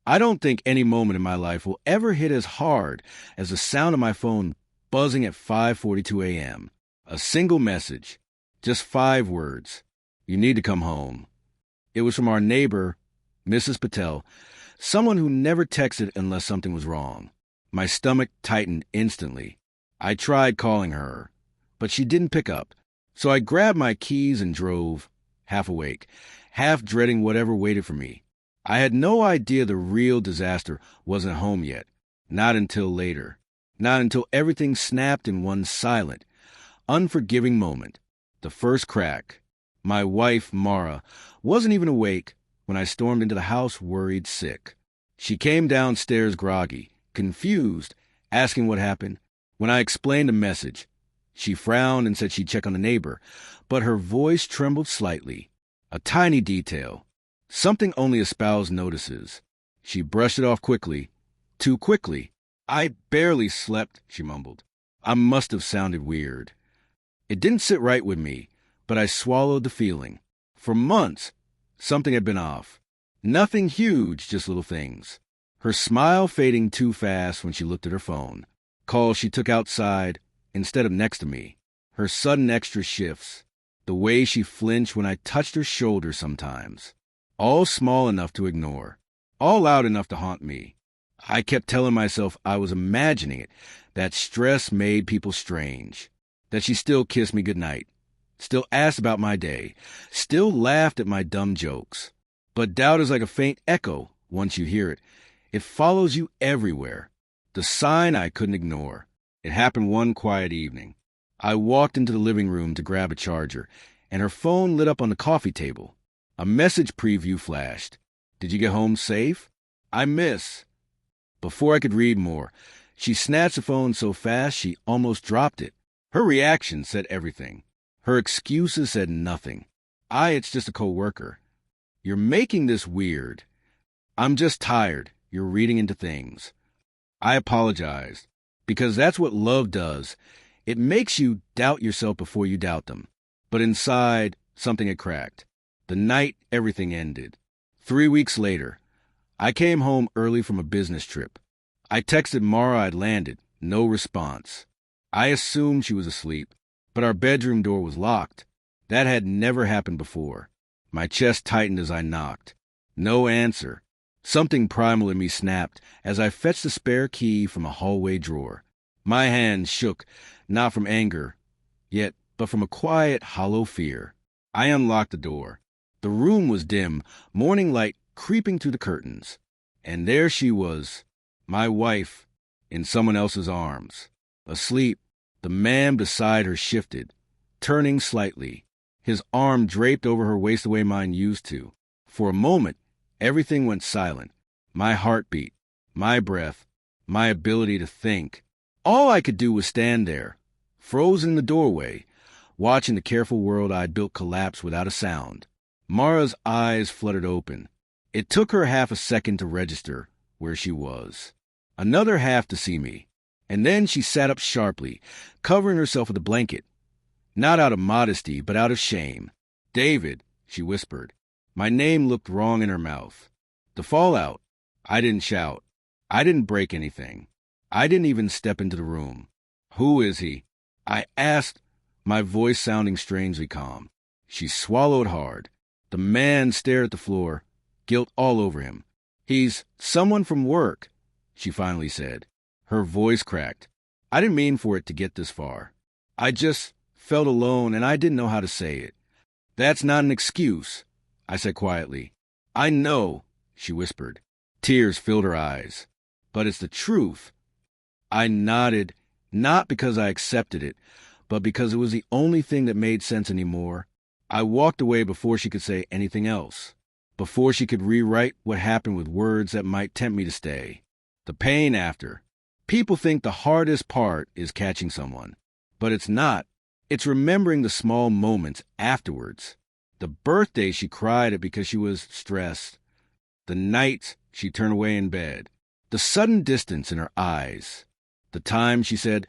I don't think any moment in my life will ever hit as hard as the sound of my phone buzzing at 5:42 a.m. A single message, just 5 words. You need to come home. It was from our neighbor, Mrs. Patel, someone who never texted unless something was wrong. My stomach tightened instantly. I tried calling her, but she didn't pick up. So I grabbed my keys and drove, half awake, half dreading whatever waited for me. I had no idea the real disaster wasn't home yet. Not until later. Not until everything snapped in one silent, unforgiving moment. The first crack. My wife, Mara, wasn't even awake when I stormed into the house worried sick. She came downstairs groggy, confused, asking what happened. When I explained the message, she frowned and said she'd check on the neighbor, but her voice trembled slightly. A tiny detail. Something only a spouse notices. She brushed it off quickly. Too quickly. I barely slept, she mumbled. I must have sounded weird. It didn't sit right with me, but I swallowed the feeling. For months, something had been off. Nothing huge, just little things. Her smile fading too fast when she looked at her phone. Calls she took outside instead of next to me. Her sudden extra shifts. The way she flinched when I touched her shoulder sometimes. All small enough to ignore. All loud enough to haunt me. I kept telling myself I was imagining it, that stress made people strange, that she still kissed me goodnight, still asked about my day, still laughed at my dumb jokes. But doubt is like a faint echo once you hear it. It follows you everywhere. The sign I couldn't ignore. It happened one quiet evening. I walked into the living room to grab a charger, and her phone lit up on the coffee table. A message preview flashed. Did you get home safe? I miss. Before I could read more, she snatched the phone so fast she almost dropped it. Her reaction said everything. Her excuses said nothing. It's just a coworker. You're making this weird. I'm just tired. You're reading into things. I apologized, because that's what love does. It makes you doubt yourself before you doubt them. But inside, something had cracked. The night everything ended. 3 weeks later, I came home early from a business trip. I texted Mara I'd landed. No response. I assumed she was asleep, but our bedroom door was locked. That had never happened before. My chest tightened as I knocked. No answer. Something primal in me snapped as I fetched the spare key from a hallway drawer. My hand shook, not from anger, yet, but from a quiet, hollow fear. I unlocked the door. The room was dim, morning light creeping through the curtains. And there she was, my wife, in someone else's arms. Asleep, the man beside her shifted, turning slightly, his arm draped over her waist the way mine used to. For a moment, everything went silent. My heartbeat, my breath, my ability to think. All I could do was stand there, frozen in the doorway, watching the careful world I'd built collapse without a sound. Mara's eyes fluttered open. It took her half a second to register where she was. Another half to see me. And then she sat up sharply, covering herself with a blanket. Not out of modesty, but out of shame. David, she whispered. My name looked wrong in her mouth. The fallout. I didn't shout. I didn't break anything. I didn't even step into the room. Who is he? I asked, my voice sounding strangely calm. She swallowed hard. The man stared at the floor, guilt all over him. He's someone from work, she finally said. Her voice cracked. I didn't mean for it to get this far. I just felt alone and I didn't know how to say it. That's not an excuse, I said quietly. I know, she whispered. Tears filled her eyes. But it's the truth. I nodded, not because I accepted it, but because it was the only thing that made sense anymore. I walked away before she could say anything else, before she could rewrite what happened with words that might tempt me to stay. The pain after. People think the hardest part is catching someone, but it's not. It's remembering the small moments afterwards. The birthday she cried at because she was stressed. The nights she turned away in bed. The sudden distance in her eyes. The time she said,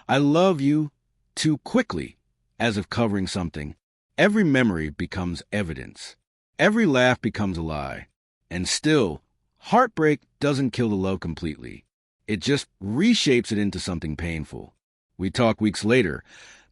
I love you, too quickly, as if covering something. Every memory becomes evidence. Every laugh becomes a lie. And still, Heartbreak doesn't kill the love completely. It just reshapes it into something painful. We talked weeks later,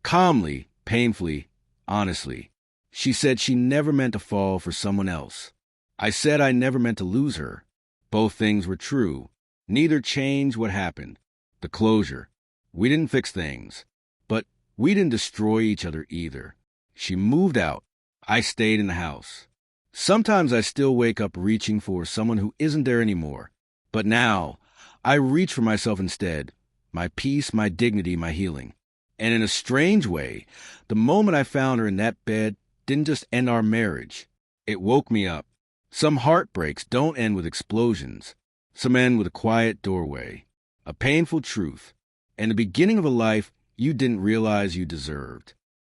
calmly, painfully, honestly. She said she never meant to fall for someone else. I said I never meant to lose her. Both things were true. Neither changed what happened. The closure. We didn't fix things. But we didn't destroy each other either. She moved out. I stayed in the house. Sometimes I still wake up reaching for someone who isn't there anymore. But now, I reach for myself instead. My peace, my dignity, my healing. And in a strange way, the moment I found her in that bed didn't just end our marriage. It woke me up. Some heartbreaks don't end with explosions. Some end with a quiet doorway, a painful truth, and the beginning of a life you didn't realize you deserved.